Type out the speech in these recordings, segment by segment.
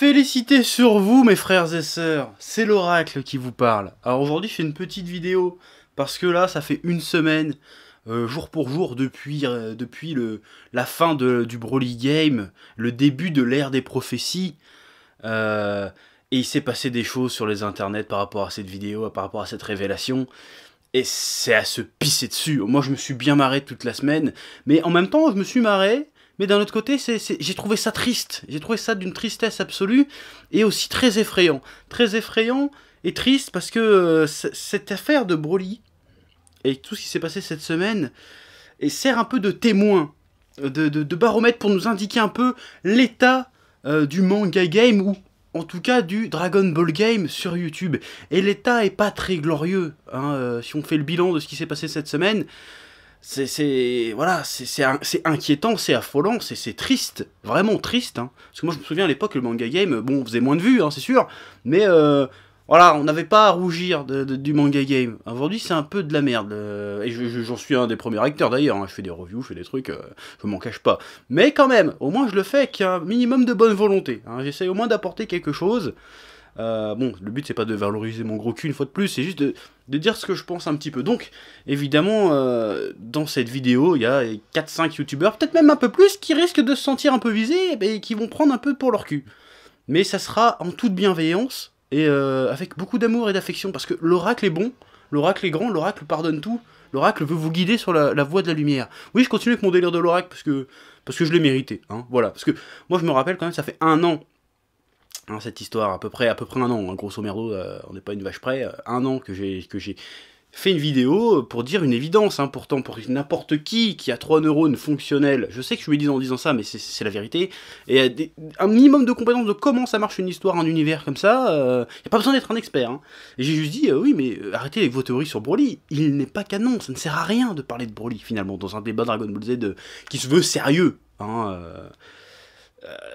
Félicité sur vous mes frères et sœurs, c'est l'oracle qui vous parle. Alors aujourd'hui je fais une petite vidéo, parce que là ça fait une semaine, jour pour jour, depuis la fin du Broly Game, le début de l'ère des prophéties, et il s'est passé des choses sur les internets par rapport à cette vidéo, par rapport à cette révélation, et c'est à se pisser dessus. Moi je me suis bien marré toute la semaine, mais en même temps je me suis marré. Mais d'un autre côté, j'ai trouvé ça triste. J'ai trouvé ça d'une tristesse absolue et aussi très effrayant. Très effrayant et triste parce que cette affaire de Broly et tout ce qui s'est passé cette semaine sert un peu de témoin, de baromètre pour nous indiquer un peu l'état du manga game ou en tout cas du Dragon Ball Game sur YouTube. Et l'état est pas très glorieux, hein, si on fait le bilan de ce qui s'est passé cette semaine. Voilà, c'est inquiétant, c'est affolant, c'est triste, vraiment triste, hein. Parce que moi je me souviens à l'époque, le manga game, bon, on faisait moins de vues, hein, c'est sûr, mais voilà, on n'avait pas à rougir du manga game. Aujourd'hui c'est un peu de la merde, et j'en suis un des premiers acteurs d'ailleurs, hein. Je fais des reviews, je fais des trucs, je m'en cache pas. Mais quand même, au moins je le fais avec un minimum de bonne volonté, hein. J'essaie au moins d'apporter quelque chose. Bon, le but c'est pas de valoriser mon gros cul une fois de plus, c'est juste de dire ce que je pense un petit peu. Donc, évidemment, dans cette vidéo, il y a 4-5 youtubeurs, peut-être même un peu plus, qui risquent de se sentir un peu visés et qui vont prendre un peu pour leur cul. Mais ça sera en toute bienveillance et avec beaucoup d'amour et d'affection, parce que l'oracle est bon, l'oracle est grand, l'oracle pardonne tout, l'oracle veut vous guider sur la voie de la lumière. Oui, je continue avec mon délire de l'oracle parce que je l'ai mérité, hein, voilà. Parce que moi je me rappelle quand même, ça fait 1 an, hein, cette histoire, à peu près 1 an, hein, grosso merdo, on n'est pas une vache près, 1 an que j'ai fait une vidéo pour dire une évidence, hein, pourtant pour n'importe qui a 3 neurones fonctionnels, je sais que je suis en disant ça, mais c'est la vérité, et un minimum de compétences de comment ça marche une histoire, un univers comme ça, y a pas besoin d'être un expert, hein. Et j'ai juste dit, oui mais arrêtez avec vos théories sur Broly, il n'est pas canon, ça ne sert à rien de parler de Broly finalement, dans un débat Dragon Ball Z qui se veut sérieux, hein,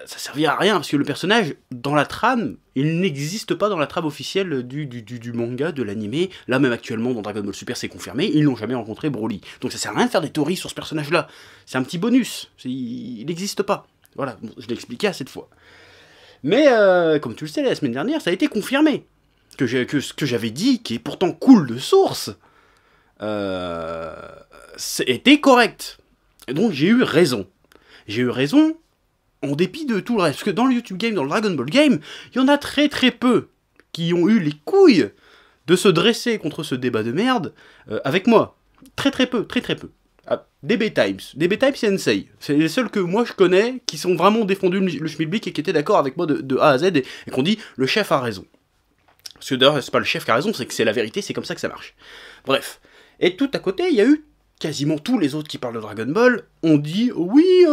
ça servira à rien, parce que le personnage, dans la trame, il n'existe pas dans la trame officielle du manga, de l'animé. Là, même actuellement, dans Dragon Ball Super, c'est confirmé, ils n'ont jamais rencontré Broly. Donc ça sert à rien de faire des théories sur ce personnage-là. C'est un petit bonus, il n'existe pas. Voilà, bon, je l'ai expliqué assez de fois. Mais, comme tu le sais, la semaine dernière, ça a été confirmé. Que ce que j'avais dit, qui est pourtant cool de source, était correct. Et donc j'ai eu raison. J'ai eu raison en dépit de tout le reste. Parce que dans le YouTube Game, dans le Dragon Ball Game, il y en a très peu qui ont eu les couilles de se dresser contre ce débat de merde avec moi. Très peu. Ah, DB Times Sensei. C'est les seuls que moi je connais qui sont vraiment défendus le schmilblick et qui étaient d'accord avec moi de A à Z et qu'on dit le chef a raison. Parce que d'ailleurs, c'est pas le chef qui a raison, c'est que c'est la vérité, c'est comme ça que ça marche. Bref. Et tout à côté, il y a eu quasiment tous les autres qui parlent de Dragon Ball ont dit oui,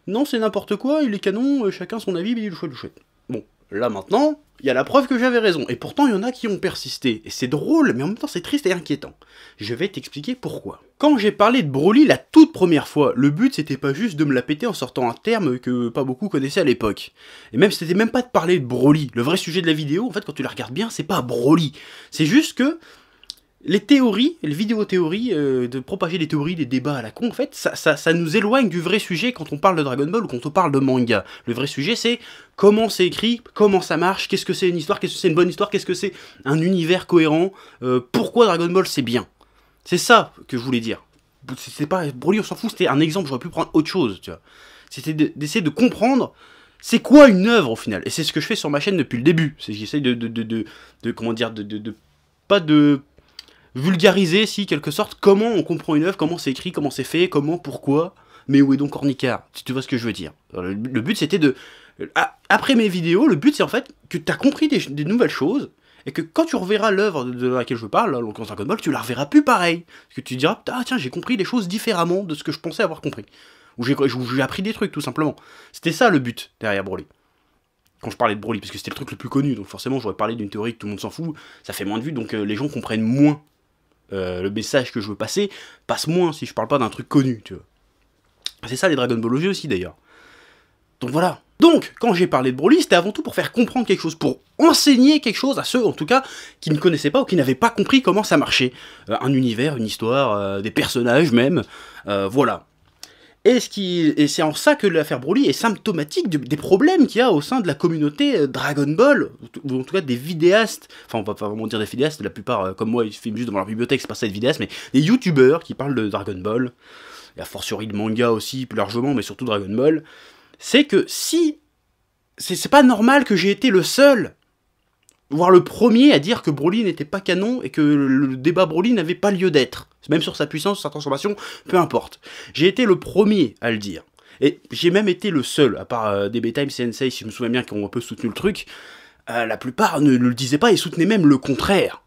non, c'est n'importe quoi, il est canon, chacun son avis, bidule chouette. Bon, là maintenant, il y a la preuve que j'avais raison, et pourtant il y en a qui ont persisté, et c'est drôle, mais en même temps c'est triste et inquiétant. Je vais t'expliquer pourquoi. Quand j'ai parlé de Broly la toute première fois, le but c'était pas juste de me la péter en sortant un terme que pas beaucoup connaissaient à l'époque. Et même c'était même pas de parler de Broly, le vrai sujet de la vidéo, en fait quand tu la regardes bien, c'est pas Broly. C'est juste que les théories, les vidéothéories, de propager des théories, des débats à la con, en fait, ça nous éloigne du vrai sujet quand on parle de Dragon Ball ou quand on parle de manga. Le vrai sujet, c'est comment c'est écrit, comment ça marche, qu'est-ce que c'est une histoire, qu'est-ce que c'est une bonne histoire, qu'est-ce que c'est un univers cohérent, pourquoi Dragon Ball c'est bien. C'est ça que je voulais dire. C'était pas Broly, on s'en fout, c'était un exemple, j'aurais pu prendre autre chose, tu vois. C'était d'essayer de comprendre c'est quoi une œuvre au final. Et c'est ce que je fais sur ma chaîne depuis le début. C'est que j'essaye comment dire, pas de vulgariser, si, quelque sorte, comment on comprend une œuvre, comment c'est écrit, comment c'est fait, comment, pourquoi, mais où est donc Ornicard, si tu vois ce que je veux dire. Le but, c'était de... Après mes vidéos, le but, c'est en fait que tu as compris des nouvelles choses, et que quand tu reverras l'œuvre de laquelle je parle, là, en Dragon Ball, tu la reverras plus pareil. Parce que tu diras, ah tiens, j'ai compris des choses différemment de ce que je pensais avoir compris. Ou j'ai appris des trucs, tout simplement. C'était ça, le but, derrière Broly. Quand je parlais de Broly, parce que c'était le truc le plus connu, donc forcément, j'aurais parlé d'une théorie que tout le monde s'en fout, ça fait moins de vues, donc les gens comprennent moins. Le message que je veux passer passe moins si je parle pas d'un truc connu, tu vois. C'est ça les Dragon Ball OG aussi d'ailleurs. Donc voilà. Donc, quand j'ai parlé de Broly, c'était avant tout pour faire comprendre quelque chose, pour enseigner quelque chose à ceux, en tout cas, qui ne connaissaient pas ou qui n'avaient pas compris comment ça marchait. Un univers, une histoire, des personnages même, voilà. Et c'est en ça que l'affaire Broly est symptomatique des problèmes qu'il y a au sein de la communauté Dragon Ball, ou en tout cas des vidéastes, enfin on va pas vraiment dire des vidéastes, la plupart comme moi ils filment juste devant leur bibliothèque, c'est pas ça des vidéastes, mais des youtubeurs qui parlent de Dragon Ball, et a fortiori de manga aussi plus largement, mais surtout Dragon Ball, c'est que si... C'est pas normal que j'ai été le seul, voire le premier à dire que Broly n'était pas canon et que le débat Broly n'avait pas lieu d'être. Même sur sa puissance, sur sa transformation, peu importe. J'ai été le premier à le dire. Et j'ai même été le seul, à part DB Time, Sensei, si je me souviens bien, qui ont un peu soutenu le truc. La plupart ne le disaient pas et soutenaient même le contraire.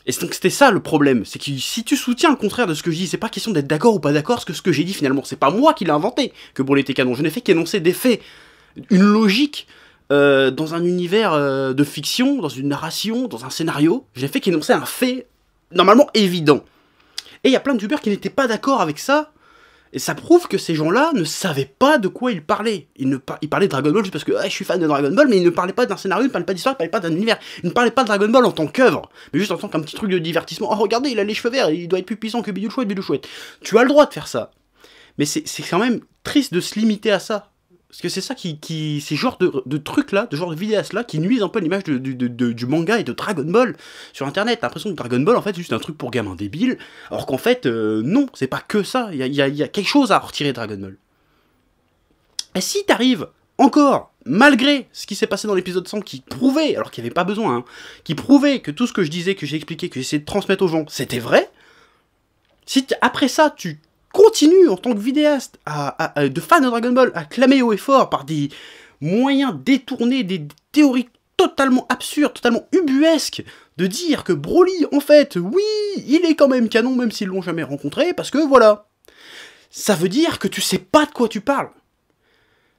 Et donc c'était ça le problème, c'est que si tu soutiens le contraire de ce que je dis, c'est pas question d'être d'accord ou pas d'accord, parce que ce que j'ai dit finalement, c'est pas moi qui l'ai inventé, que Broly était canon, je n'ai fait qu'énoncer des faits, une logique, dans un univers de fiction, dans une narration, dans un scénario, j'ai fait qu'énoncer un fait normalement évident. Et il y a plein de youtubeurs qui n'étaient pas d'accord avec ça, et ça prouve que ces gens-là ne savaient pas de quoi ils parlaient. Ils parlaient de Dragon Ball juste parce que je suis fan de Dragon Ball, mais ils ne parlaient pas d'un scénario, ils ne parlaient pas d'histoire, ils ne parlaient pas d'un univers. Ils ne parlaient pas de Dragon Ball en tant qu'œuvre, mais juste en tant qu'un petit truc de divertissement. Oh regardez, il a les cheveux verts, il doit être plus puissant que Bidule Chouette. Tu as le droit de faire ça. Mais c'est quand même triste de se limiter à ça. Parce que c'est ça ces genres de trucs-là, de genre de vidéastes-là, qui nuisent un peu l'image du manga et de Dragon Ball sur Internet. T'as l'impression que Dragon Ball, en fait, c'est juste un truc pour gamins débiles, alors qu'en fait, non, c'est pas que ça. Il y a quelque chose à retirer de Dragon Ball. Et si t'arrives, encore, malgré ce qui s'est passé dans l'épisode 100, qui prouvait, alors qu'il n'y avait pas besoin, hein, qui prouvait que tout ce que je disais, que j'ai expliqué, que j'essayais de transmettre aux gens, c'était vrai, si après ça, tu continue en tant que vidéaste de fan de Dragon Ball à clamer haut et fort par des moyens détournés, des théories totalement absurdes, totalement ubuesques, de dire que Broly, en fait, oui, il est quand même canon, même s'ils l'ont jamais rencontré, parce que voilà. Ça veut dire que tu sais pas de quoi tu parles.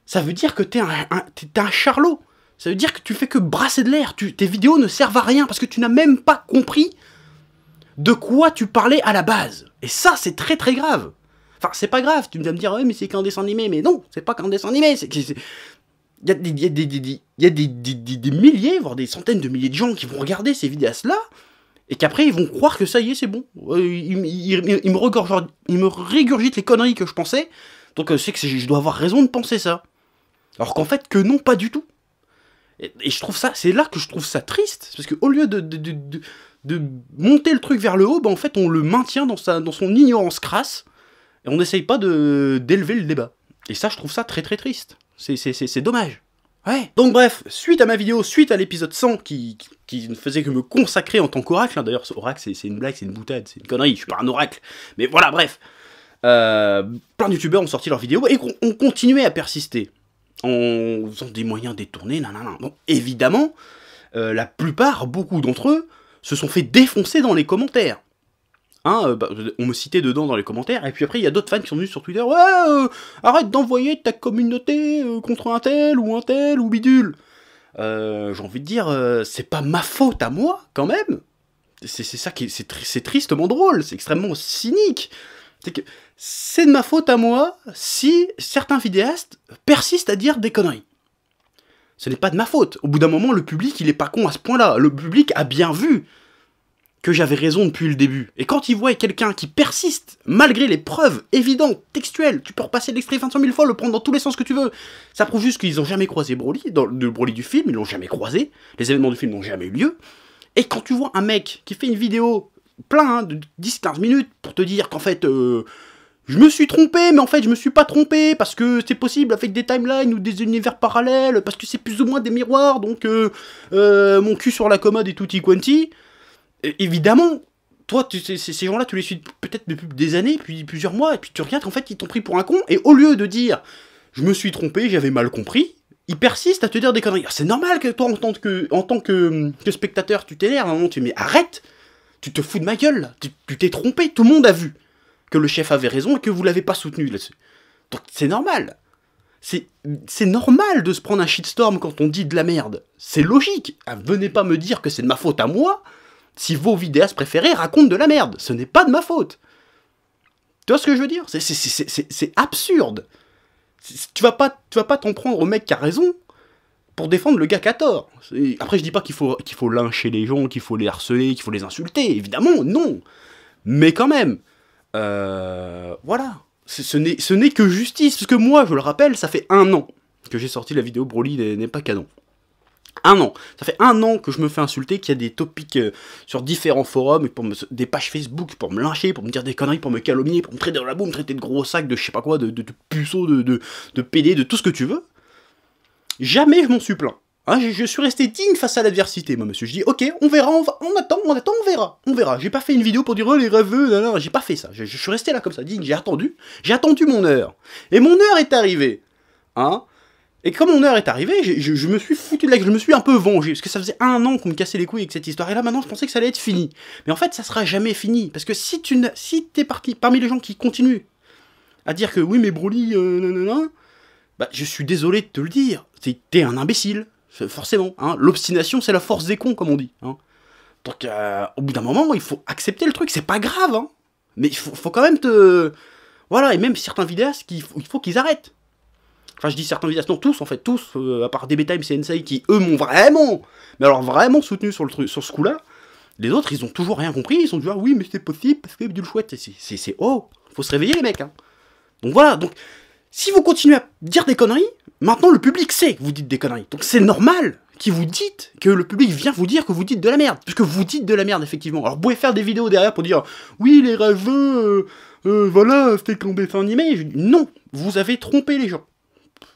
Ça veut dire que t'es un charlot. Ça veut dire que tu fais que brasser de l'air. Tes vidéos ne servent à rien, parce que tu n'as même pas compris de quoi tu parlais à la base. Et ça, c'est très très grave. Enfin, c'est pas grave, tu vas me dire, ouais, mais c'est qu'un dessin animé. Mais non, c'est pas qu'un dessin animé. Il y a des milliers, voire des centaines de milliers de gens qui vont regarder ces vidéastes-là, et qu'après, ils vont croire que ça y est, c'est bon. Ils me régurgitent les conneries que je pensais, donc c'est que je dois avoir raison de penser ça. Alors qu'en fait, que non, pas du tout. Et je trouve ça, c'est là que je trouve ça triste, parce qu'au lieu de monter le truc vers le haut, bah en fait, on le maintient dans son ignorance crasse, et on n'essaye pas d'élever le débat. Et ça, je trouve ça très très triste. C'est dommage. Ouais. Donc bref, suite à ma vidéo, suite à l'épisode 100 qui ne faisait que me consacrer en tant qu'oracle, hein, d'ailleurs, oracle c'est une blague, c'est une boutade, c'est une connerie, je suis pas un oracle. Mais voilà, bref. Plein de youtubeurs ont sorti leurs vidéos et ont continué à persister. En faisant des moyens détournés, nanana. Bon, évidemment, la plupart, beaucoup d'entre eux, se sont fait défoncer dans les commentaires. Hein, on me citait dedans dans les commentaires, et puis après il y a d'autres fans qui sont venus sur Twitter, ouais, arrête d'envoyer ta communauté contre un tel ou bidule. J'ai envie de dire, c'est pas ma faute à moi, quand même. C'est ça qui c'est tristement drôle, c'est extrêmement cynique. C'est que c'est de ma faute à moi si certains vidéastes persistent à dire des conneries. Ce n'est pas de ma faute. Au bout d'un moment, le public, il est pas con à ce point-là. Le public a bien vu que j'avais raison depuis le début. Et quand il voit quelqu'un qui persiste, malgré les preuves évidentes, textuelles, tu peux repasser l'extrait 500 000 fois, le prendre dans tous les sens que tu veux, ça prouve juste qu'ils n'ont jamais croisé Broly, le Broly du film, ils l'ont jamais croisé, les événements du film n'ont jamais eu lieu, et quand tu vois un mec qui fait une vidéo plein de 10-15 minutes pour te dire qu'en fait, je me suis trompé, mais en fait je me suis pas trompé, parce que c'est possible avec des timelines ou des univers parallèles, parce que c'est plus ou moins des miroirs, donc mon cul sur la commode et tutti quanti. Évidemment, toi, ces gens-là, tu les suis peut-être depuis des années, puis plusieurs mois, et puis tu regardes qu'en fait, ils t'ont pris pour un con, et au lieu de dire « je me suis trompé, j'avais mal compris », ils persistent à te dire des conneries. C'est normal que toi, en tant que spectateur, tu t'énerves, à un moment, tu dis « mais arrête, tu te fous de ma gueule, là. Tu t'es trompé, tout le monde a vu que le chef avait raison et que vous l'avez pas soutenu là-dessus. » Donc c'est normal. C'est normal de se prendre un shitstorm quand on dit de la merde. C'est logique. Venez pas me dire que c'est de ma faute à moi, si vos vidéastes préférés racontent de la merde. Ce n'est pas de ma faute. Tu vois ce que je veux dire? C'est absurde. Tu vas pas t'en prendre au mec qui a raison pour défendre le gars qui a tort. Après, je dis pas qu'il faut lyncher les gens, qu'il faut les harceler, qu'il faut les insulter. Évidemment, non. Mais quand même, voilà. Ce n'est que justice, parce que moi, je le rappelle, ça fait 1 an que j'ai sorti la vidéo Broly n'est pas canon. 1 an. Ça fait 1 an que je me fais insulter, qu'il y a des topics sur différents forums, des pages Facebook pour me lyncher, pour me dire des conneries, pour me calomnier, pour me traiter dans la boue, me traiter de gros sacs, de je sais pas quoi, de puceaux, de PD, de tout ce que tu veux. Jamais je m'en suis plaint. Hein, je suis resté digne face à l'adversité, moi, monsieur. Je dis, ok, on verra, on attend, on verra. J'ai pas fait une vidéo pour dire, oh, les rêveux, non, j'ai pas fait ça. Je suis resté là comme ça, digne, j'ai attendu mon heure. Et mon heure est arrivée. Hein. Et comme mon heure est arrivée, je me suis foutu de la gueule, je me suis un peu vengé, parce que ça faisait 1 an qu'on me cassait les couilles avec cette histoire, et là maintenant je pensais que ça allait être fini. Mais en fait ça sera jamais fini, parce que si t'es parmi les gens qui continuent à dire que oui mais Broly, nanana, bah je suis désolé de te le dire, t'es un imbécile, forcément, hein. L'obstination c'est la force des cons comme on dit, hein. Donc au bout d'un moment il faut accepter le truc, c'est pas grave, hein. Mais il faut quand même Voilà, et même certains vidéastes, il faut qu'ils arrêtent. Enfin, je dis certains vidéastes, non, tous en fait, tous, à part DBTime, CNSI, qui eux m'ont vraiment, mais alors vraiment soutenu sur ce coup-là. Les autres, ils ont toujours rien compris, ils ont dit, ah oui, mais c'est possible, parce que du chouette, oh, faut se réveiller les mecs, hein. Donc voilà, donc, si vous continuez à dire des conneries, maintenant le public sait que vous dites des conneries. Donc c'est normal que vous dites, que le public vient vous dire que vous dites de la merde, puisque vous dites de la merde, effectivement. Alors vous pouvez faire des vidéos derrière pour dire, oui, les rageux, voilà, c'était qu'en dessin animé. Non, vous avez trompé les gens.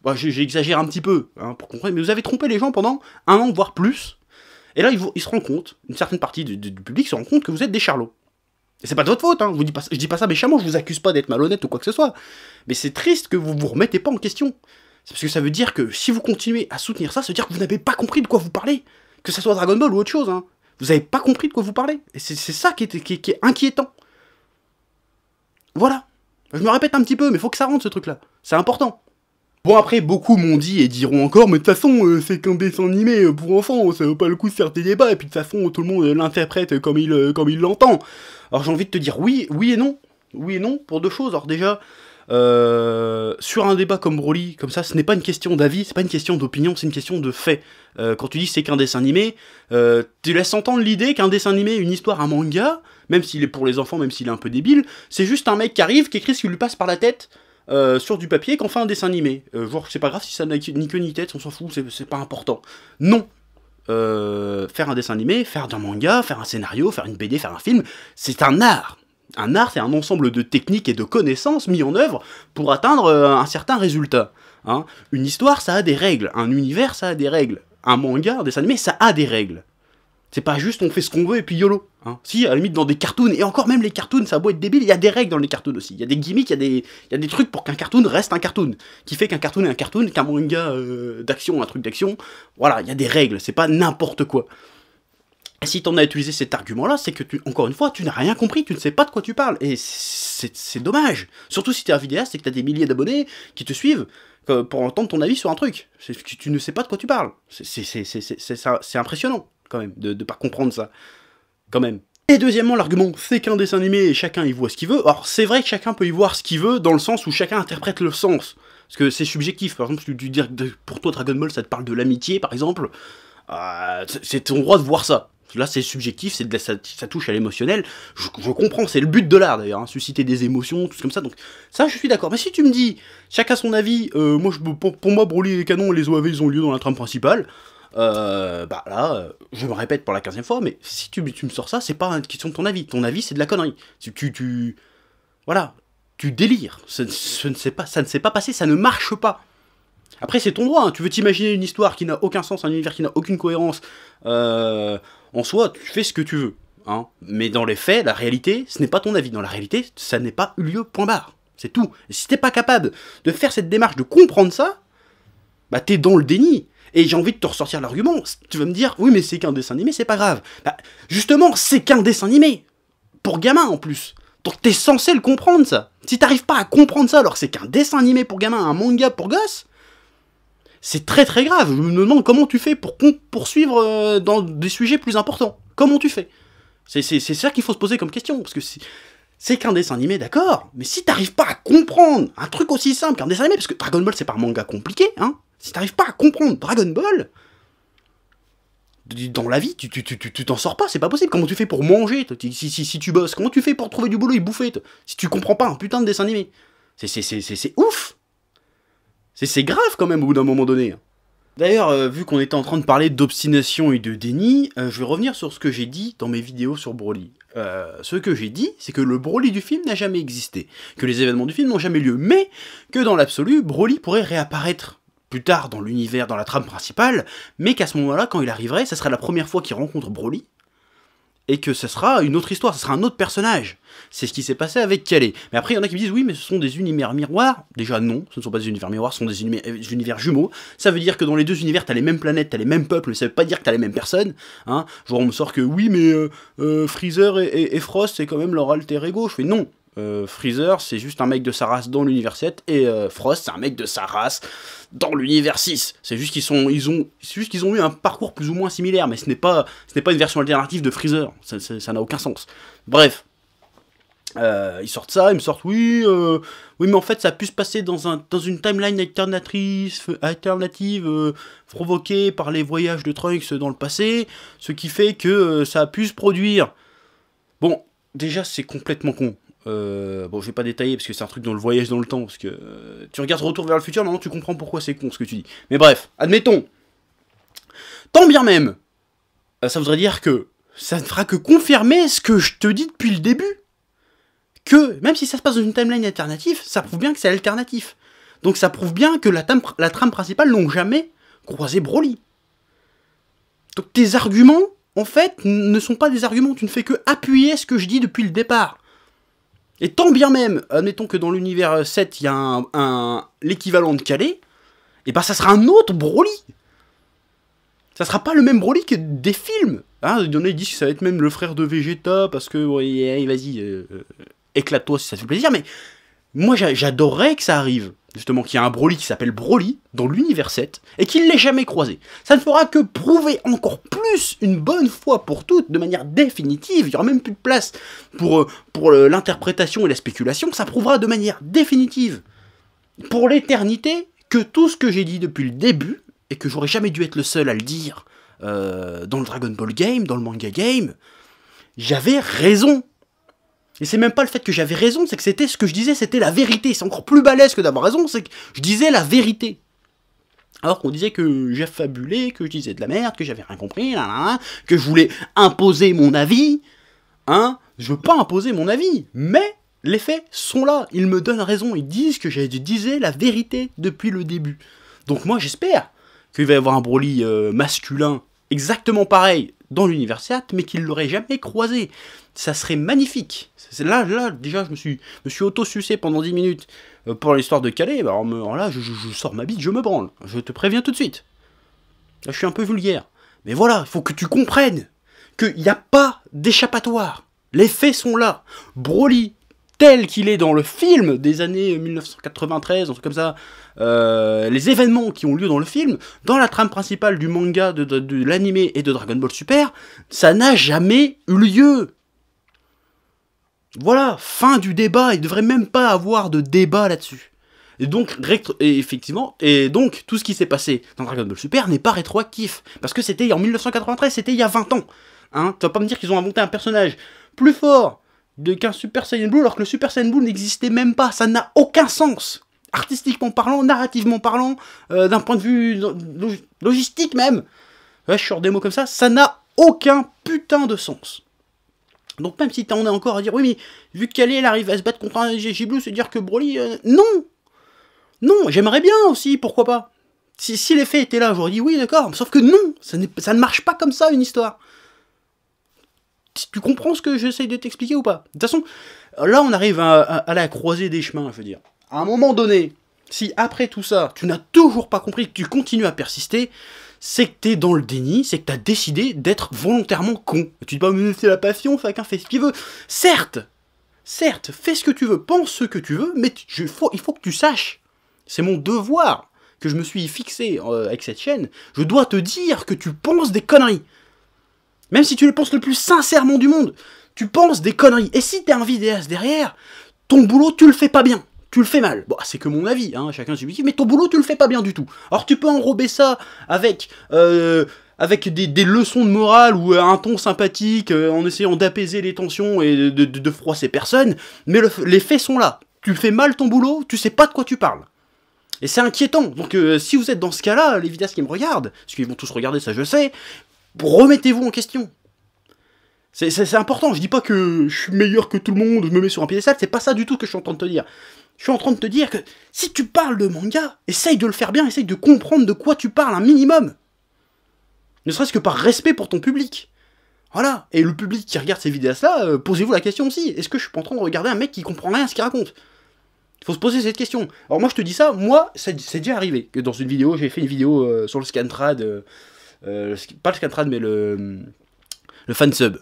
Bah, j'exagère un petit peu, hein, pour comprendre, mais vous avez trompé les gens pendant 1 an, voire plus. Et là, ils se rendent compte, une certaine partie du public se rend compte que vous êtes des charlots. Et c'est pas de votre faute, hein, je dis pas ça méchamment, je vous accuse pas d'être malhonnête ou quoi que ce soit. Mais c'est triste que vous vous remettez pas en question. C'est parce que ça veut dire que si vous continuez à soutenir ça, ça veut dire que vous n'avez pas compris de quoi vous parlez. Que ça soit Dragon Ball ou autre chose, hein. Vous avez pas compris de quoi vous parlez. Et c'est ça qui est inquiétant. Voilà. Je me répète un petit peu, mais faut que ça rentre ce truc-là. C'est important. Bon après, beaucoup m'ont dit et diront encore, mais de toute façon, c'est qu'un dessin animé pour enfants, ça vaut pas le coup de faire des débats, et puis de toute façon, tout le monde l'interprète comme il l'entend. Alors j'ai envie de te dire oui et non, pour 2 choses. Alors déjà, sur un débat comme Broly, comme ça, ce n'est pas une question d'avis, c'est pas une question d'opinion, c'est une question de fait. Quand tu dis c'est qu'un dessin animé, tu laisses entendre l'idée qu'un dessin animé, une histoire, un manga, même s'il est pour les enfants, même s'il est un peu débile, c'est juste un mec qui arrive, qui écrit ce qui lui passe par la tête, sur du papier, qu'on fait un dessin animé. Genre, c'est pas grave si ça n'a ni queue ni tête, on s'en fout, c'est pas important. Non. Faire un dessin animé, faire d'un manga, faire un scénario, faire une BD, faire un film, c'est un art. Un art, c'est un ensemble de techniques et de connaissances mis en œuvre pour atteindre un certain résultat. Hein. Une histoire, ça a des règles. Un univers, ça a des règles. Un manga, un dessin animé, ça a des règles. C'est pas juste on fait ce qu'on veut et puis YOLO. Hein. Si, à la limite, dans des cartoons, et encore même les cartoons, ça a beau être débile, il y a des règles dans les cartoons aussi. Il y a des gimmicks, il y a des trucs pour qu'un cartoon reste un cartoon. Qui fait qu'un cartoon est un cartoon, qu'un manga d'action, un truc d'action. Voilà, il y a des règles, c'est pas n'importe quoi. Et si t'en as utilisé cet argument-là, c'est que, encore une fois, tu n'as rien compris, tu ne sais pas de quoi tu parles. Et c'est dommage. Surtout si t'es un vidéaste et que t'as des milliers d'abonnés qui te suivent pour entendre ton avis sur un truc. Tu ne sais pas de quoi tu parles. C'est impressionnant, quand même, de pas comprendre ça. Quand même. Et deuxièmement, l'argument, c'est qu'un dessin animé et chacun y voit ce qu'il veut. Alors, c'est vrai que chacun peut y voir ce qu'il veut, dans le sens où chacun interprète le sens. Parce que c'est subjectif. Par exemple, si tu dis que pour toi, Dragon Ball, ça te parle de l'amitié, par exemple, c'est ton droit de voir ça. Là, c'est subjectif, ça touche à l'émotionnel. Je comprends, c'est le but de l'art, d'ailleurs, hein, susciter des émotions, tout comme ça. Donc, ça, je suis d'accord. Mais si tu me dis, chacun son avis, pour moi, Broly et les canons et les OAV, ils ont lieu dans la trame principale. Bah là, je me répète pour la 15e fois, mais si tu me sors ça, c'est pas une question de ton avis. Ton avis, c'est de la connerie. Voilà, tu délires. Ça ne s'est pas passé, ça ne marche pas. Après, c'est ton droit, hein. Tu veux t'imaginer une histoire qui n'a aucun sens, un univers qui n'a aucune cohérence, en soi, tu fais ce que tu veux. Hein. Mais dans les faits, la réalité, ce n'est pas ton avis. Dans la réalité, ça n'est pas eu lieu, point barre. C'est tout. Et si t'es pas capable de faire cette démarche, de comprendre ça, bah t'es dans le déni. Et j'ai envie de te ressortir l'argument. Tu vas me dire, oui, mais c'est qu'un dessin animé, c'est pas grave. Bah, justement, c'est qu'un dessin animé. Pour gamin, en plus. Donc t'es censé le comprendre, ça. Si t'arrives pas à comprendre ça, alors que c'est qu'un dessin animé pour gamin, un manga pour gosse, c'est très très grave. Je me demande comment tu fais pour poursuivre dans des sujets plus importants. Comment tu fais? C'est ça qu'il faut se poser comme question. Parce que c'est qu'un dessin animé, d'accord. Mais si t'arrives pas à comprendre un truc aussi simple qu'un dessin animé, parce que Dragon Ball, c'est pas un manga compliqué, hein. Si t'arrives pas à comprendre Dragon Ball, dans la vie, tu t'en sors pas, c'est pas possible. Comment tu fais pour manger si tu bosses? Comment tu fais pour trouver du boulot et bouffer si tu comprends pas un putain de dessin animé? C'est ouf. C'est grave quand même au bout d'un moment donné. D'ailleurs, vu qu'on était en train de parler d'obstination et de déni, je vais revenir sur ce que j'ai dit dans mes vidéos sur Broly. Ce que j'ai dit, c'est que le Broly du film n'a jamais existé, que les événements du film n'ont jamais lieu, mais que dans l'absolu, Broly pourrait réapparaître plus tard dans l'univers, dans la trame principale, mais qu'à ce moment-là, quand il arriverait, ça serait la première fois qu'il rencontre Broly, et que ce sera une autre histoire, ce sera un autre personnage. C'est ce qui s'est passé avec Calais. Mais après, il y en a qui me disent, oui, mais ce sont des univers miroirs. Déjà, non, ce ne sont pas des univers miroirs, ce sont des univers jumeaux. Ça veut dire que dans les deux univers, t'as les mêmes planètes, t'as les mêmes peuples, mais ça veut pas dire que t'as les mêmes personnes. Hein. Genre, on me sort que, oui, mais Freezer et Frost, c'est quand même leur alter ego. Je fais, non. Freezer, c'est juste un mec de sa race dans l'univers 7, et Frost, c'est un mec de sa race dans l'univers 6. C'est juste qu'ils ont eu un parcours plus ou moins similaire, mais ce n'est pas une version alternative de Freezer. Ça n'a aucun sens. Bref. Ils sortent ça, ils me sortent oui, mais en fait ça a pu se passer dans une timeline alternative provoquée par les voyages de Trunks dans le passé, ce qui fait que ça a pu se produire. Bon, déjà c'est complètement con. Bon, je vais pas détailler parce que c'est un truc dans le voyage dans le temps, parce que tu regardes Retour vers le futur, maintenant tu comprends pourquoi c'est con ce que tu dis. Mais bref, admettons. Tant bien même, ça voudrait dire que ça ne fera que confirmer ce que je te dis depuis le début. Que, même si ça se passe dans une timeline alternative, ça prouve bien que c'est alternatif. Donc ça prouve bien que la trame principale n'ont jamais croisé Broly. Donc tes arguments, en fait, ne sont pas des arguments, tu ne fais que appuyer ce que je dis depuis le départ. Et tant bien même, admettons que dans l'univers 7, il y a l'équivalent de Calais, et ben ça sera un autre Broly. Ça sera pas le même Broly que des films. Hein, il y en a qui disent que ça va être même le frère de Vegeta, parce que, ouais, vas-y, éclate-toi si ça te fait plaisir, mais moi j'adorerais que ça arrive. Justement, qu'il y a un Broly qui s'appelle Broly dans l'univers 7 et qu'il ne l'ait jamais croisé. Ça ne fera que prouver encore plus, une bonne fois pour toutes, de manière définitive, il n'y aura même plus de place pour l'interprétation et la spéculation, ça prouvera de manière définitive, pour l'éternité, que tout ce que j'ai dit depuis le début, et que j'aurais jamais dû être le seul à le dire dans le Dragon Ball Game, dans le manga game, j'avais raison. Et c'est même pas le fait que j'avais raison, c'est que c'était ce que je disais, c'était la vérité. C'est encore plus balèze que d'avoir raison, c'est que je disais la vérité. Alors qu'on disait que j'affabulais, que je disais de la merde, que j'avais rien compris, que je voulais imposer mon avis. Hein, je veux pas imposer mon avis, mais les faits sont là. Ils me donnent raison, ils disent que je disais la vérité depuis le début. Donc moi j'espère qu'il va y avoir un Broly masculin exactement pareil dans l'univers 7, mais qu'il l'aurait jamais croisé. Ça serait magnifique. Là, déjà, je me suis auto-sucé pendant 10 minutes pour l'histoire de Calais. Alors là, je sors ma bite, je me branle. Je te préviens tout de suite. Là, je suis un peu vulgaire. Mais voilà, il faut que tu comprennes qu'il n'y a pas d'échappatoire. Les faits sont là. Broly, tel qu'il est dans le film des années 1993, un truc comme ça, les événements qui ont lieu dans le film, dans la trame principale du manga, de l'animé et de Dragon Ball Super, ça n'a jamais eu lieu. Voilà, fin du débat, il ne devrait même pas avoir de débat là-dessus. Et donc, effectivement, tout ce qui s'est passé dans Dragon Ball Super n'est pas rétroactif, parce que c'était en 1993, c'était il y a 20 ans. Hein, tu vas pas me dire qu'ils ont inventé un personnage plus fort qu'un Super Saiyan Blue, alors que le Super Saiyan Blue n'existait même pas, ça n'a aucun sens. Artistiquement parlant, narrativement parlant, d'un point de vue logistique même, ouais, je sors des mots comme ça n'a aucun putain de sens. Donc même si t'en es encore à dire, oui mais vu que Calais elle arrive à se battre contre un GG Blue, se dire que Broly, non. Non, j'aimerais bien aussi, pourquoi pas. Si les faits étaient là, j'aurais dit oui d'accord, sauf que non, ça ne marche pas comme ça une histoire. Tu comprends ce que j'essaye de t'expliquer ou pas? De toute façon, là on arrive à la croisée des chemins, je veux dire. À un moment donné, si après tout ça, tu n'as toujours pas compris, que tu continues à persister, c'est que t'es dans le déni, c'est que t'as décidé d'être volontairement con. Tu dis pas, mais c'est la passion, chacun fait ce qu'il veut. Certes, fais ce que tu veux, pense ce que tu veux, mais il faut que tu saches. C'est mon devoir que je me suis fixé avec cette chaîne. Je dois te dire que tu penses des conneries. Même si tu le penses le plus sincèrement du monde, tu penses des conneries. Et si t'es un vidéaste derrière, ton boulot, tu le fais pas bien. Tu le fais mal. Bon, c'est que mon avis, hein, chacun subjectif, mais ton boulot, tu le fais pas bien du tout. Alors tu peux enrober ça avec des leçons de morale ou un ton sympathique, en essayant d'apaiser les tensions et de froisser personne, mais les faits sont là. tu fais mal ton boulot, tu sais pas de quoi tu parles. Et c'est inquiétant. Donc si vous êtes dans ce cas-là, les vidéastes qui me regardent, parce qu'ils vont tous regarder, ça je sais, remettez-vous en question. C'est important, je dis pas que je suis meilleur que tout le monde, je me mets sur un piédestal, c'est pas ça du tout que je suis en train de te dire. Je suis en train de te dire que si tu parles de manga, essaye de le faire bien, essaye de comprendre de quoi tu parles un minimum. Ne serait-ce que par respect pour ton public. Voilà, et le public qui regarde ces vidéos-là, posez-vous la question aussi, est-ce que je suis pas en train de regarder un mec qui comprend rien à ce qu'il raconte? Il faut se poser cette question. Alors moi je te dis ça, moi c'est déjà arrivé, que dans une vidéo, j'ai fait une vidéo sur le Scantrad, pas le Scantrad mais le fansub.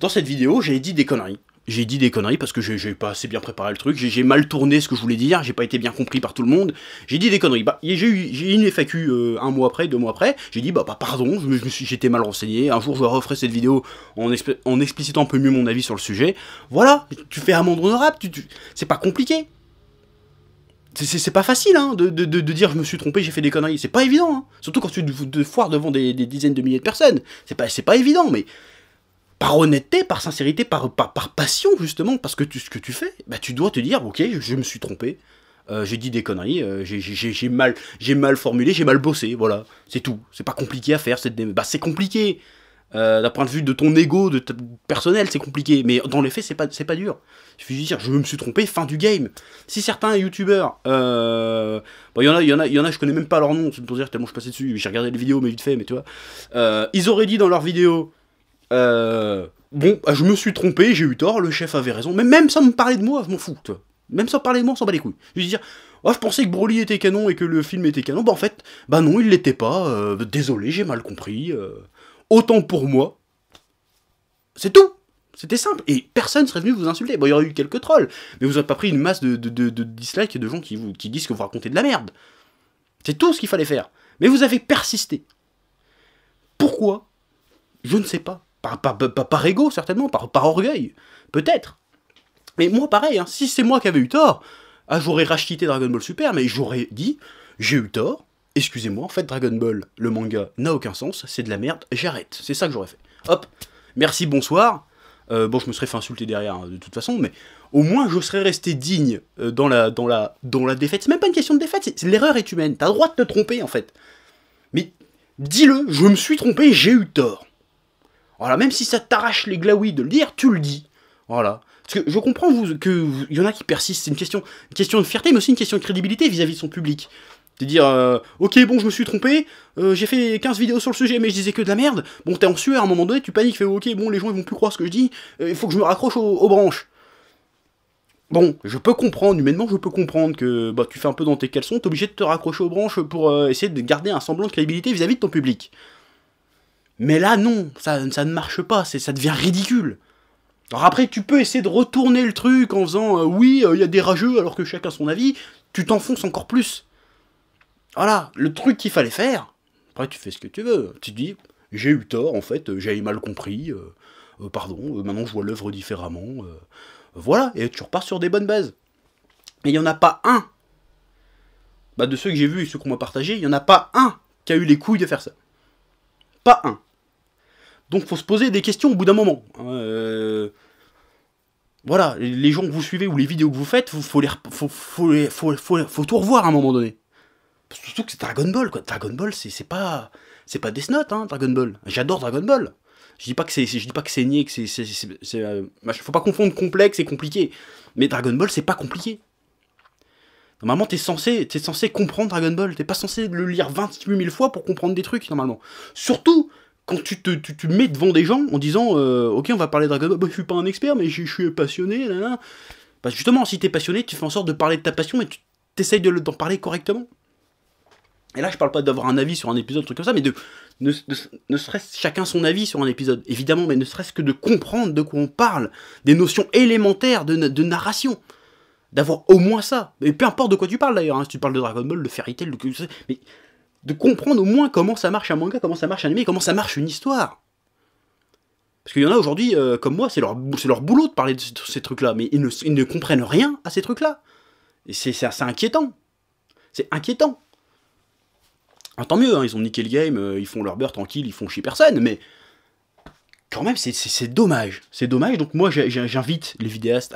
Dans cette vidéo, j'ai dit des conneries. J'ai dit des conneries parce que j'ai pas assez bien préparé le truc, j'ai mal tourné ce que je voulais dire, j'ai pas été bien compris par tout le monde, j'ai dit des conneries. Bah, j'ai eu une FAQ un mois après, 2 mois après, j'ai dit bah pardon, j'étais mal renseigné, un jour je referai cette vidéo en explicitant un peu mieux mon avis sur le sujet. Voilà, tu fais amende honorable, c'est pas compliqué. C'est pas facile hein, de dire je me suis trompé, j'ai fait des conneries, c'est pas évident, hein. Surtout quand tu te foires devant des dizaines de milliers de personnes, c'est pas évident, mais par honnêteté, par sincérité, par passion justement, parce que ce que tu fais, bah tu dois te dire ok, je me suis trompé, j'ai dit des conneries, j'ai mal formulé, j'ai mal bossé, voilà, c'est tout, c'est pas compliqué à faire, bah c'est compliqué, d'un point de vue de ton ego, personnel, c'est compliqué, mais dans les faits, c'est pas dur. Il suffit de dire, je me suis trompé, fin du game. Si certains youtubeurs, bon, il y en a, je connais même pas leur nom, c'est pour dire tellement je passais dessus, j'ai regardé les vidéos, mais vite fait, mais tu vois, ils auraient dit dans leur vidéo, bon, je me suis trompé, j'ai eu tort, le chef avait raison, mais même sans me parler de moi, je m'en fous, tu vois. Même sans parler de moi, on s'en bat les couilles. Je veux dire, oh, je pensais que Broly était canon et que le film était canon, bah en fait, bah non, il l'était pas, désolé, j'ai mal compris, autant pour moi, c'est tout. C'était simple, et personne serait venu vous insulter. Bon, il y aurait eu quelques trolls, mais vous n'avez pas pris une masse de dislikes et de gens qui disent que vous racontez de la merde. C'est tout ce qu'il fallait faire. Mais vous avez persisté. Pourquoi? Je ne sais pas. Par ego, certainement, par orgueil, peut-être. Mais moi, pareil, hein, si c'est moi qui avais eu tort, j'aurais racheté Dragon Ball Super, mais j'aurais dit, j'ai eu tort, excusez-moi, en fait, Dragon Ball, le manga, n'a aucun sens, c'est de la merde, j'arrête. C'est ça que j'aurais fait. Hop, merci, bonsoir. Bon, je me serais fait insulter derrière, hein, de toute façon, mais au moins, je serais resté digne dans la défaite. C'est même pas une question de défaite, l'erreur est humaine. T'as le droit de te tromper, en fait. Mais dis-le, je me suis trompé, j'ai eu tort. Voilà, même si ça t'arrache les glaouis de le dire, tu le dis. Voilà. Parce que je comprends qu'il y en a qui persistent, c'est une question de fierté, mais aussi une question de crédibilité vis-à-vis de son public. C'est dire, ok, bon, je me suis trompé, j'ai fait 15 vidéos sur le sujet, mais je disais que de la merde. Bon, t'es en sueur, à un moment donné, tu paniques, fais, ok, bon, les gens ils vont plus croire ce que je dis, il faut que je me raccroche aux branches. Bon, je peux comprendre, humainement, je peux comprendre que bah, tu fais un peu dans tes caleçons, t'es obligé de te raccrocher aux branches pour essayer de garder un semblant de crédibilité vis-à-vis de ton public. Mais là, non, ça ne marche pas, ça devient ridicule. Alors après, tu peux essayer de retourner le truc en faisant oui, il y a des rageux alors que chacun a son avis, tu t'enfonces encore plus. Voilà, le truc qu'il fallait faire, après tu fais ce que tu veux, tu te dis, j'ai eu tort en fait, j'avais mal compris, pardon, maintenant je vois l'œuvre différemment, voilà, et tu repars sur des bonnes bases. Et il n'y en a pas un, bah de ceux que j'ai vus et ceux qu'on m'a partagé, il n'y en a pas un qui a eu les couilles de faire ça. Pas un. Donc faut se poser des questions au bout d'un moment. Voilà, les gens que vous suivez ou les vidéos que vous faites, faut tout revoir à un moment donné. Surtout que c'est Dragon Ball, quoi. Dragon Ball, c'est pas Death Note, hein, Dragon Ball. J'adore Dragon Ball. Je dis pas que c'est niais, que faut pas confondre complexe et compliqué. Mais Dragon Ball, c'est pas compliqué. Normalement, t'es censé comprendre Dragon Ball. T'es pas censé le lire 28 000 fois pour comprendre des trucs, normalement. Surtout quand tu te mets devant des gens en disant ok, on va parler de Dragon Ball, bah, je suis pas un expert, mais je suis passionné, là. Bah, justement, si t'es passionné, tu fais en sorte de parler de ta passion, mais tu t'essayes d'en parler correctement. Et là, je parle pas d'avoir un avis sur un épisode, un truc comme ça, mais ne serait-ce chacun son avis sur un épisode, évidemment, mais ne serait-ce que de comprendre de quoi on parle, des notions élémentaires de narration. D'avoir au moins ça. Et peu importe de quoi tu parles d'ailleurs, hein, si tu parles de Dragon Ball, de Fairy Tail, mais de comprendre au moins comment ça marche un manga, comment ça marche un anime, comment ça marche une histoire. Parce qu'il y en a aujourd'hui, comme moi, c'est leur boulot de parler de ces trucs-là, mais ils ne comprennent rien à ces trucs-là. Et c'est inquiétant. C'est inquiétant. Alors, tant mieux, hein, ils ont niqué le game, ils font leur beurre tranquille, ils font chier personne, mais quand même, c'est dommage. C'est dommage, donc moi j'invite les vidéastes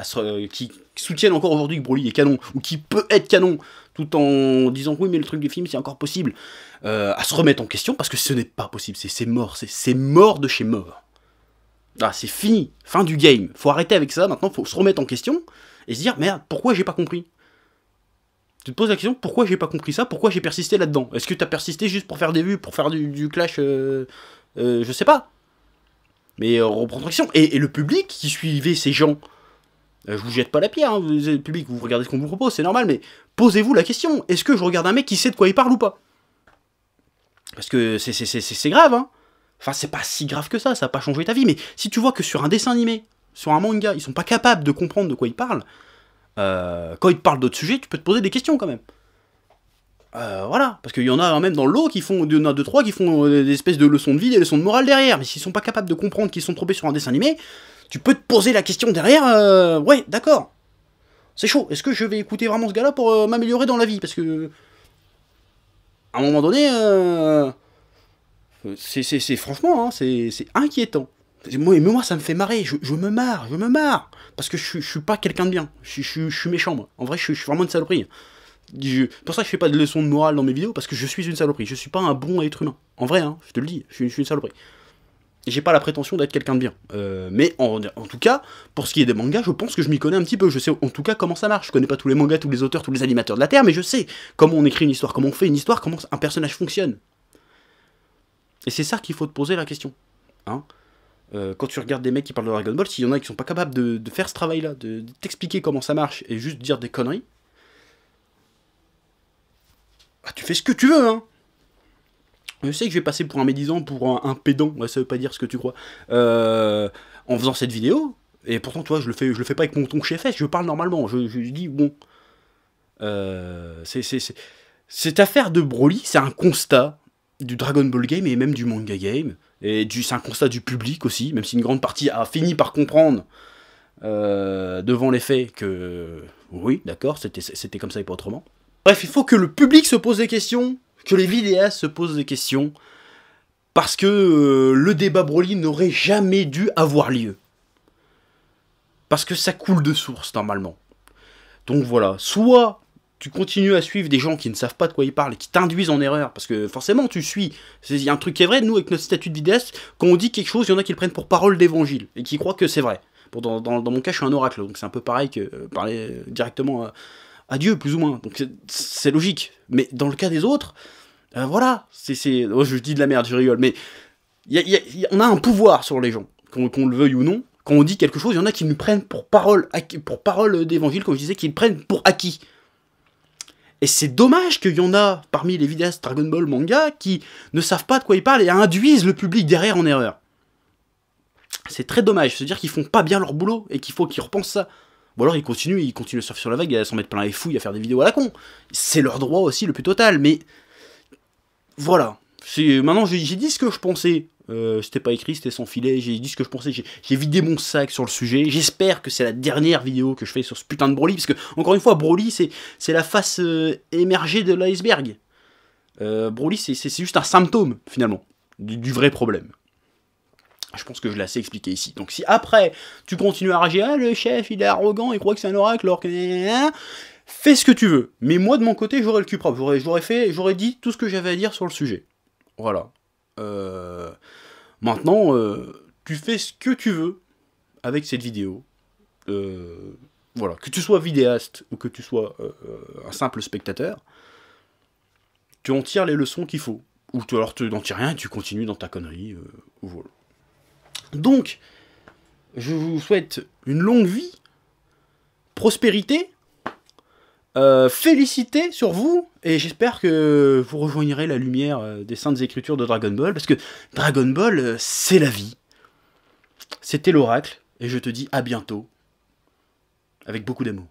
qui soutiennent encore aujourd'hui que Broly est canon, ou qui peut être canon, tout en disant oui mais le truc du film c'est encore possible, à se remettre en question, parce que ce n'est pas possible, c'est mort, c'est mort de chez mort. Ah, c'est fini, fin du game, faut arrêter avec ça, maintenant faut se remettre en question, et se dire merde, pourquoi j'ai pas compris? Tu te poses la question, pourquoi j'ai pas compris ça, pourquoi j'ai persisté là-dedans? Est-ce que t'as persisté juste pour faire des vues, pour faire du clash, je sais pas. Mais reprendre action. Et le public qui suivait ces gens, je vous jette pas la pierre, hein, le public, vous regardez ce qu'on vous propose, c'est normal, mais posez-vous la question, est-ce que je regarde un mec qui sait de quoi il parle ou pas? Parce que c'est grave, hein. Enfin, c'est pas si grave que ça va pas changer ta vie, mais si tu vois que sur un dessin animé, sur un manga, ils sont pas capables de comprendre de quoi ils parlent, quand ils te parlent d'autres sujets, tu peux te poser des questions quand même. Voilà, parce qu'il y en a même dans le lot qui font, il y en a 2-3 qui font des espèces de leçons de vie, des leçons de morale derrière, mais s'ils sont pas capables de comprendre qu'ils sont trompés sur un dessin animé, tu peux te poser la question derrière, ouais, d'accord, c'est chaud, est-ce que je vais écouter vraiment ce gars-là pour m'améliorer dans la vie? Parce que, à un moment donné, franchement, hein, c'est inquiétant. Moi, ça me fait marrer, je me marre, parce que je suis pas quelqu'un de bien, je suis méchant, moi, en vrai, je suis vraiment une saloperie. Pour ça que je fais pas de leçons de morale dans mes vidéos, parce que je suis une saloperie, je suis pas un bon être humain. En vrai, hein, je te le dis, je suis une saloperie. Et j'ai pas la prétention d'être quelqu'un de bien. Mais en tout cas, pour ce qui est des mangas, je pense que je m'y connais un petit peu. Je sais en tout cas comment ça marche. Je connais pas tous les mangas, tous les auteurs, tous les animateurs de la Terre, mais je sais comment on écrit une histoire, comment on fait une histoire, comment un personnage fonctionne. Et c'est ça qu'il faut te poser la question. Hein, quand tu regardes des mecs qui parlent de Dragon Ball, s'il y en a qui sont pas capables de faire ce travail-là, de t'expliquer comment ça marche et juste dire des conneries, bah, tu fais ce que tu veux, hein. Je sais que je vais passer pour un médisant, pour un pédant, ouais, ça veut pas dire ce que tu crois, en faisant cette vidéo, et pourtant, toi, je le fais pas avec mon ton chef-fesse, je parle normalement, je dis, bon, cette affaire de Broly, c'est un constat du Dragon Ball Game, et même du manga game, et c'est un constat du public aussi, même si une grande partie a fini par comprendre, devant les faits, que, oui, d'accord, c'était comme ça et pas autrement. Bref, il faut que le public se pose des questions, que les vidéastes se posent des questions, parce que le débat Broly n'aurait jamais dû avoir lieu. Parce que ça coule de source, normalement. Donc voilà, soit tu continues à suivre des gens qui ne savent pas de quoi ils parlent et qui t'induisent en erreur, parce que forcément tu suis. Il y a un truc qui est vrai, nous, avec notre statut de vidéaste, quand on dit quelque chose, il y en a qui le prennent pour parole d'évangile, et qui croient que c'est vrai. Dans mon cas, je suis un oracle, donc c'est un peu pareil que parler directement à Dieu, plus ou moins. Donc c'est logique. Mais dans le cas des autres, voilà, oh, je dis de la merde, je rigole, mais on a un pouvoir sur les gens, qu'on le veuille ou non. Quand on dit quelque chose, il y en a qui nous prennent pour parole d'évangile, comme je disais, qui le prennent pour acquis. Et c'est dommage qu'il y en a parmi les vidéastes Dragon Ball manga qui ne savent pas de quoi ils parlent et induisent le public derrière en erreur. C'est très dommage, c'est-à-dire qu'ils font pas bien leur boulot et qu'il faut qu'ils repensent ça. Ou alors ils continuent à surfer sur la vague et à s'en mettre plein les fouilles, à faire des vidéos à la con. C'est leur droit aussi le plus total, mais voilà. Maintenant j'ai dit ce que je pensais. C'était pas écrit, c'était sans filet, j'ai dit ce que je pensais, j'ai vidé mon sac sur le sujet. J'espère que c'est la dernière vidéo que je fais sur ce putain de Broly, parce que, encore une fois, Broly, c'est la face émergée de l'iceberg. Broly, c'est juste un symptôme, finalement, du vrai problème. Je pense que je l'ai assez expliqué ici. Donc si après, tu continues à rager, ah, le chef, il est arrogant, il croit que c'est un oracle, alors que... Fais ce que tu veux. Mais moi, de mon côté, j'aurais le cul propre. J'aurais dit tout ce que j'avais à dire sur le sujet. Voilà. Maintenant, tu fais ce que tu veux avec cette vidéo. Voilà. Que tu sois vidéaste ou que tu sois un simple spectateur, tu en tires les leçons qu'il faut. Ou alors tu n'en tires rien et tu continues dans ta connerie. Voilà. Donc, je vous souhaite une longue vie, prospérité, félicité sur vous, et j'espère que vous rejoignerez la lumière des saintes écritures de Dragon Ball, parce que Dragon Ball, c'est la vie. C'était l'oracle, et je te dis à bientôt, avec beaucoup d'amour.